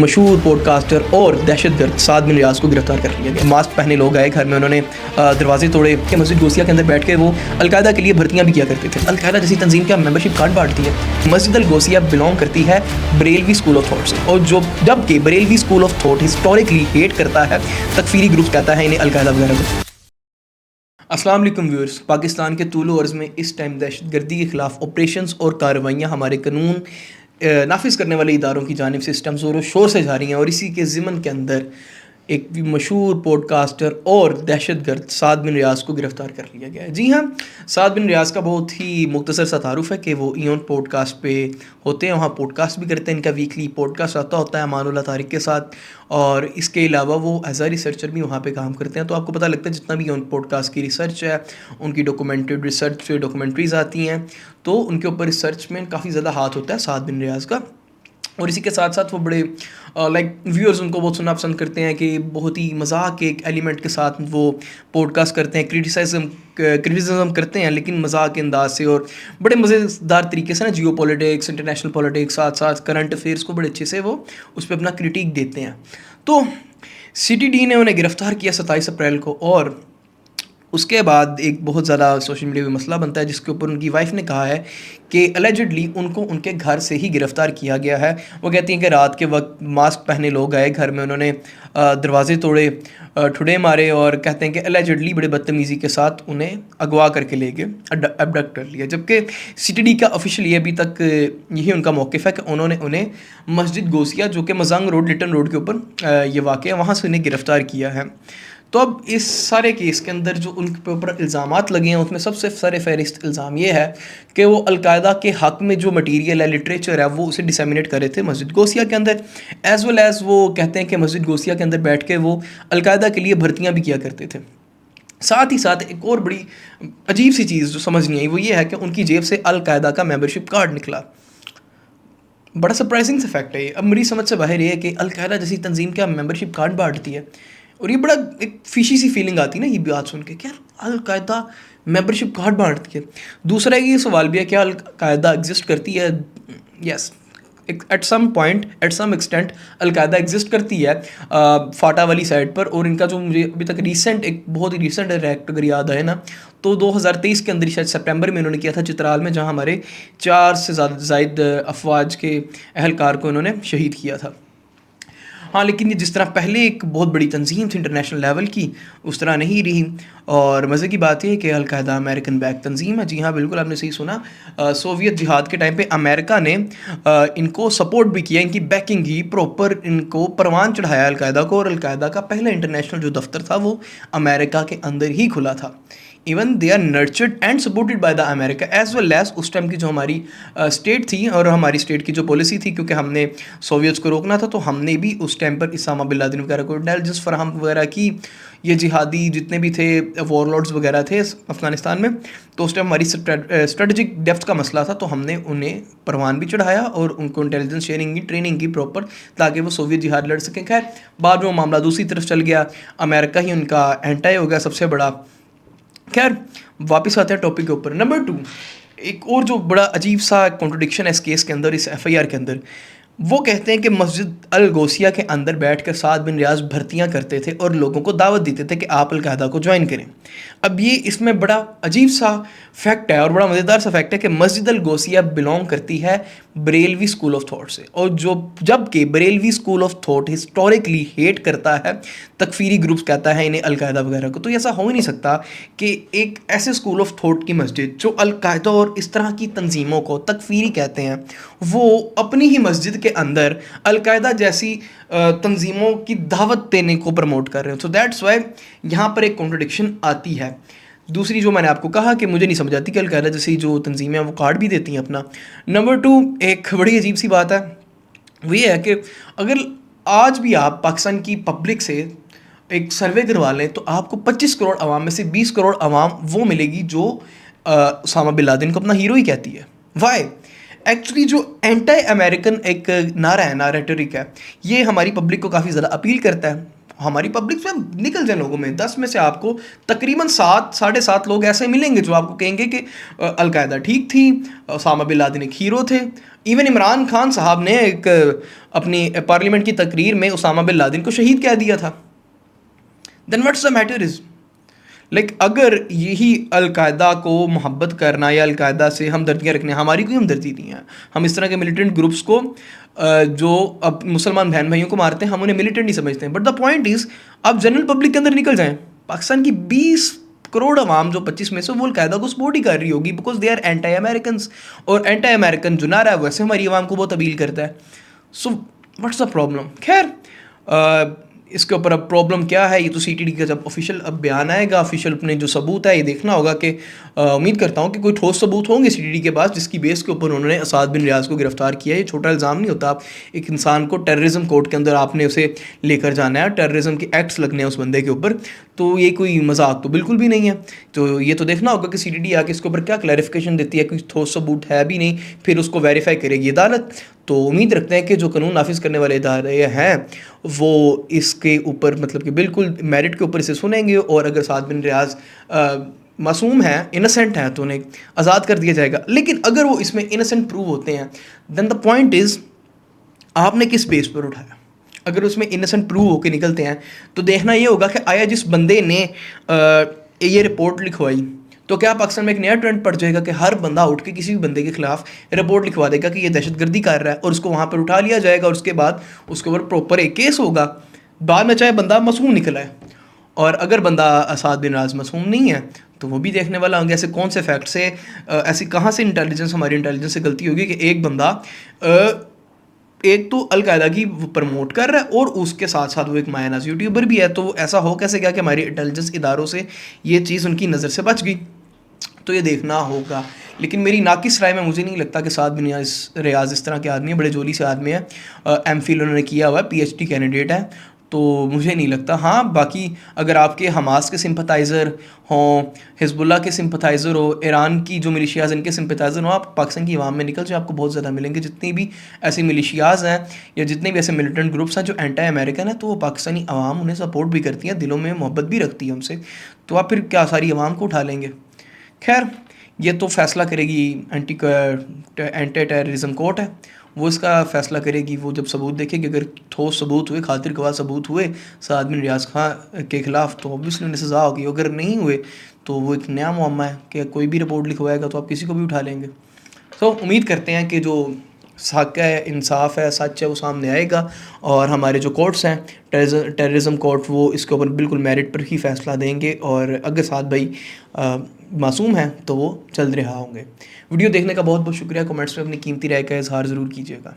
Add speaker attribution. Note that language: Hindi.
Speaker 1: मशहूर पॉडकास्टर और दहशतगर्द साद बिन रियाज को गिरफ्तार कर लिया गया। मास्क पहने लोग आए घर में, उन्होंने दरवाजे तोड़े कि मस्जिद गोसिया के अंदर बैठ के वो अलकायदा के लिए भर्तियां भी किया करते थे। अलकायदा जैसी तंजीम का मेंबरशिप कार्ड बांटती है। मस्जिद अल गोसिया बिलोंग करती है बरेलवी स्कूल ऑफ थॉट से, और जबकि Barelvi school of thought historically hate करता है तकफीरी ग्रुप, कहता है इन्हें अलकायदा वगैरह को। अस्सलाम वालेकुम व्यूअर्स, पाकिस्तान के तूलो अर्ज़ में इस टाइम दहशतगर्दी के ख़िलाफ़ ऑपरेशंस और कार्रवाइयाँ हमारे कानून नाफिज करने वाले इदारों की जानिब से इस टाइम ज़ोर शोर से जारी हैं। और इसी के ज़िमन के अंदर एक मशहूर पॉडकास्टर और दहशतगर्द साद बिन रियाज को गिरफ़्तार कर लिया गया है। जी हाँ, साद बिन रियाज का बहुत ही मुख्तसर सा तारुफ़ है कि वो इयोन पॉडकास्ट पे होते हैं, वहाँ पॉडकास्ट भी करते हैं। इनका वीकली पॉडकास्ट आता होता है अमानुल्लाह तारिक के साथ, और इसके अलावा वो एज आ रिसर्चर भी वहाँ पे काम करते हैं। तो आपको पता लगता है जितना भी इयोन पॉडकास्ट की रिसर्च है, उनकी डॉक्यूमेंटेड रिसर्च डॉक्यूमेंट्रीज़ आती हैं, तो उनके ऊपर रिसर्च में काफ़ी ज़्यादा हाथ होता है साद बिन रियाज का। और इसी के साथ साथ वो बड़े व्यूअर्स उनको बहुत सुनना पसंद करते हैं कि बहुत ही मजाक के एक एलिमेंट के साथ वो पॉडकास्ट करते हैं, क्रिटिसिज्म करते हैं, लेकिन मजाक के अंदाज से और बड़े मज़ेदार तरीके से ना, जियो पॉलिटिक्स, इंटरनेशनल पॉलिटिक्स, साथ साथ करंट अफेयर्स को बड़े अच्छे से वो उस पर अपना क्रिटिक देते हैं। तो CTD ने उन्हें गिरफ़्तार किया 27 अप्रैल को, और उसके बाद एक बहुत ज़्यादा सोशल मीडिया में मसला बनता है, जिसके ऊपर उनकी वाइफ ने कहा है कि अलेजिडली उनको उनके घर से ही गिरफ़्तार किया गया है। वो कहती हैं कि रात के वक्त मास्क पहने लोग आए घर में, उन्होंने दरवाजे तोड़े, ठुडे मारे, और कहते हैं कि अलेजिडली बड़े बदतमीज़ी के साथ उन्हें अगवा करके ले गए, अबडक्ट कर लिया। जबकि CTD का ऑफिशियल ये अभी तक यही उनका मौक़िफ़ है कि उन्होंने उन्हें मस्जिद गोसिया, जो कि मजंग रोड, लिटन रोड के ऊपर ये वाक़या, वहाँ से उन्हें गिरफ़्तार किया है। तो अब इस सारे केस के अंदर जो उनके ऊपर इल्ज़ामात लगे हैं, उसमें सबसे सर फहरिस्त इल्ज़ाम ये है कि वो अलकायदा के हक़ में जो मटीरियल है, लिटरेचर है, वो उसे डिसमिनेट कर रहे थे मस्जिद गोसिया के अंदर, एज़ वेल एज़ वो कहते हैं कि मस्जिद गोसिया के अंदर बैठ के वो अलकायदा के लिए भर्तियाँ भी किया करते थे। साथ ही साथ एक और बड़ी अजीब सी चीज़ जो समझ नहीं आई, वो ये है कि उनकी जेब से अलकायदा का मेंबरशिप कार्ड निकला। बड़ा सरप्राइजिंग सा फैक्ट है ये। अब मेरी समझ से बाहर ये है कि अलकायदा जैसी तंजीम क्या मेंबरशिप कार्ड बांटती है, और ये बड़ा एक फिशी सी फीलिंग आती है ना ये बात सुन के, क्या अलकायदा मेंबरशिप कार्ड बांटती है। दूसरा ये सवाल भी है, क्या अलकायदा एग्जिस्ट करती है? Yes, at some point, at some extent Al Qaeda exist करती है फाटा वाली साइड पर। और इनका जो मुझे अभी तक एक बहुत ही रिसेंट एक्ट अगर याद आए ना, तो 2023 के अंदर शायद सितंबर में इन्होंने किया था चित्राल में, जहाँ हमारे 4 से ज़ायद अफवाज के अहलकार को इन्होंने शहीद किया था। हाँ, लेकिन ये जिस तरह पहले एक बहुत बड़ी तंजीम थी इंटरनेशनल लेवल की, उस तरह नहीं रही। और मज़े की बात यह है कि अलकायदा अमेरिकन बैक तंजीम है। जी हाँ, बिल्कुल आपने सही सुना। सोवियत जिहाद के टाइम पे अमेरिका ने इनको सपोर्ट भी किया, इनकी बैकिंग ही प्रॉपर, इनको परवान चढ़ाया अलकायदा को। और अलकायदा का पहला इंटरनेशनल जो दफ्तर था वो अमेरिका के अंदर ही खुला था। Even they are nurtured and supported by the America as well as उस टाइम की जो हमारी स्टेट थी, और हमारी स्टेट की जो पॉलिसी थी, क्योंकि हमने सोवियट्स को रोकना था, तो हमने भी उस टाइम पर उसामा बिन लादेन वगैरह को इंटेलिजेंस फराहम वगैरह की। ये जिहादी जितने भी थे, वॉरलॉर्ड्स वगैरह थे अफ़गानिस्तान में, तो उस टाइम हमारी स्ट्रेटजिक डेप्थ का मसला था, तो हमने उन्हें परवान भी चढ़ाया और उनको इंटेलिजेंस शेयरिंग की, ट्रेनिंग की प्रॉपर, ताकि वो सोवियत जिहाद लड़ सकें। खैर, बाद में वो मामला दूसरी तरफ चल गया, अमेरिका ही उनका एंटाई हो गया सबसे बड़ा। खैर, वापस आते हैं टॉपिक के ऊपर। नंबर 2, एक और जो बड़ा अजीब सा कॉन्ट्रडिक्शन है इस केस के अंदर, इस FIR के अंदर, वो कहते हैं कि मस्जिद अल गोसिया के अंदर बैठकर साद बिन रियाज भर्तियां करते थे और लोगों को दावत देते थे कि आप अलकायदा को ज्वाइन करें। अब ये इसमें बड़ा अजीब सा फैक्ट है और बड़ा मज़ेदार सा फैक्ट है कि मस्जिद अल गोसिया बिलोंग करती है बरेलवी स्कूल ऑफ थॉट से, और जबकि Barelvi school of thought historically hate करता है तकफीरी ग्रुप्स, कहता है इन्हें अलकायदा वगैरह को। तो ऐसा हो ही नहीं सकता कि एक ऐसे स्कूल ऑफ थॉट की मस्जिद जो अलकायदा और इस तरह की तंजीमों को तकफीरी कहते हैं, वो अपनी ही मस्जिद के अंदर अलकायदा जैसी तंजीमों की दावत देने को प्रमोट कर रहे हो। सो दैट्स वाई यहाँ पर एक कॉन्ट्रडिक्शन आती है। दूसरी जो मैंने आपको कहा कि मुझे नहीं समझ आती कि अलकायदा जैसी जो तंजीमें हैं वो कार्ड भी देती हैं अपना। नंबर 2, एक बड़ी अजीब सी बात है, वो ये है कि अगर आज भी आप पाकिस्तान की पब्लिक से एक सर्वे करवा लें, तो आपको 25 करोड़ आवाम में से 20 करोड़ आवाम वो मिलेगी जो उसामा बिन लादेन को अपना हीरो ही कहती है। वाई? एक्चुअली जो एंटी अमेरिकन एक नारा है, रेटोरिक है, ये हमारी पब्लिक को काफ़ी ज़्यादा अपील करता है। हमारी पब्लिक में निकल जाए लोगों में 10 में से आपको तकरीबन 7 साढ़े 7 लोग ऐसे मिलेंगे जो आपको कहेंगे कि अलकायदा ठीक थी, ओसामा बिन लादेन एक हीरो थे। इवन इमरान खान साहब ने एक अपनी पार्लियामेंट की तकरीर में ओसामा बिन लादेन को शहीद कह दिया था। Then what's the matter is like अगर यही अलकायदा को मोहब्बत करना या अलकायदा से हमदर्दियाँ रखने, हमारी कोई हमदर्दी नहीं है। हम इस तरह के मिलिटेंट ग्रुप्स को जो अब मुसलमान बहन भाइयों को मारते हैं हम उन्हें मिलिटेंट नहीं समझते हैं। बट द पॉइंट इज़ आप जनरल पब्लिक के अंदर निकल जाएं, पाकिस्तान की 20 करोड़ अवाम जो 25 में से वो अलकायदा को सपोर्ट ही कर रही होगी because they are anti American, और एंटी अमेरिकन जो नारा है वैसे हमारी अवाम को बहुत अपील करता है। So what's the problem. खैर इसके ऊपर अब प्रॉब्लम क्या है ये तो सीटीडी का जब ऑफिशियल अब बयान आएगा, ऑफिशियल अपने जो सबूत है ये देखना होगा कि उम्मीद करता हूँ कि कोई ठोस सबूत होंगे सीटीडी के पास जिसकी बेस के ऊपर उन्होंने असाद बिन रियाज को गिरफ्तार किया है। ये छोटा इल्ज़ाम नहीं होता। आप एक इंसान को टेररिज्म कोर्ट के अंदर आपने उसे लेकर जाना है, टेररिज्म के एक्ट्स लगने हैं उस बंदे के ऊपर, तो ये कोई मजाक तो बिल्कुल भी नहीं है। तो ये तो देखना होगा कि सीटीडी आके इसके ऊपर क्या क्लैरिफिकेशन देती है, कोई ठोस सबूत है भी नहीं, फिर उसको वेरीफाई करेगी अदालत। तो उम्मीद रखते हैं कि जो कानून नाफिज करने वाले इदारे हैं वो इसके ऊपर मतलब कि बिल्कुल मेरिट के ऊपर इसे सुनेंगे, और अगर साद बिन रियाज मासूम है, इनोसेंट है, तो उन्हें आज़ाद कर दिया जाएगा। लेकिन अगर वो इसमें इनोसेंट प्रूव होते हैं देन द पॉइंट इज़ आपने किस बेस पर उठाया। अगर उसमें इनोसेंट प्रूव होकर निकलते हैं तो देखना ये होगा कि आया जिस बंदे ने ये रिपोर्ट लिखवाई तो क्या पाकिस्तान में एक नया ट्रेंड पड़ जाएगा कि हर बंदा उठ के किसी भी बंदे के खिलाफ रिपोर्ट लिखवा देगा कि ये दहशतगर्दी कर रहा है, और उसको वहाँ पर उठा लिया जाएगा, और उसके बाद उसके ऊपर प्रॉपर एक केस होगा, बाद में चाहे बंदा मासूम निकला है। और अगर बंदा असाद बिन राज मासूम नहीं है तो वो भी देखने वाला होंगे। ऐसे कौन से फैक्ट से ऐसी कहाँ से इंटेलिजेंस, हमारी इंटेलिजेंस से गलती होगी कि एक बंदा एक तो अलकायदा की प्रमोट कर रहा है और उसके साथ साथ वो एक मायनाज यूट्यूबर भी है। तो ऐसा हो कैसे गया कि हमारी इंटेलिजेंस इदारों से ये चीज़ उनकी नज़र से बच गई, तो ये देखना होगा। लेकिन मेरी नाकिस राय में मुझे नहीं लगता कि साद बिन रियाज इस तरह के आदमी है, बड़े जोली से आदमी है, एमफिल उन्होंने किया हुआ है, पीएचडी कैंडिडेट है, तो मुझे नहीं लगता। हाँ बाकी अगर आपके हमास के सिंपथाइज़र हों, हिजबुल्लाह के सिंपथाइज़र हो, ईरान की जो मिलिशियाज़ इनके सिंपथाइज़र हों, आप पाकिस्तान की आवाम में निकल जाए आपको बहुत ज़्यादा मिलेंगे। जितनी भी ऐसी मिलिशियाज़ हैं या जितने भी ऐसे मिलिटेंट ग्रुप्स हैं जो एंटी अमेरिकन हैं, तो वो पाकिस्तानी आवाम उन्हें सपोर्ट भी करती है, दिलों में मोहब्बत भी रखती है उनसे। तो आप फिर क्या सारी आवाम को उठा लेंगे। खैर ये तो फैसला करेगी एंटी टेररिज्म कोर्ट है, वो इसका फैसला करेगी। वो जब सबूत देखेगी, अगर ठोस सबूत हुए, खातिर गवाह सबूत हुए साद बिन रियाज खान के ख़िलाफ़ तो ऑब्वियसली उन्हें सज़ा होगी। अगर नहीं हुए तो वो एक नया मुअम्मा है कि कोई भी रिपोर्ट लिखवाएगा तो आप किसी को भी उठा लेंगे। तो उम्मीद करते हैं कि जो हक़ है, इंसाफ है, सच है, वो सामने आएगा, और हमारे जो कोर्ट्स हैं टेररिज्म कोर्ट वो इसके ऊपर बिल्कुल मेरिट पर ही फ़ैसला देंगे, और अगर साद भाई मासूम हैं तो वो जल्द रिहा होंगे। वीडियो देखने का बहुत बहुत शुक्रिया। कमेंट्स में अपनी कीमती राय का इजहार ज़रूर कीजिएगा।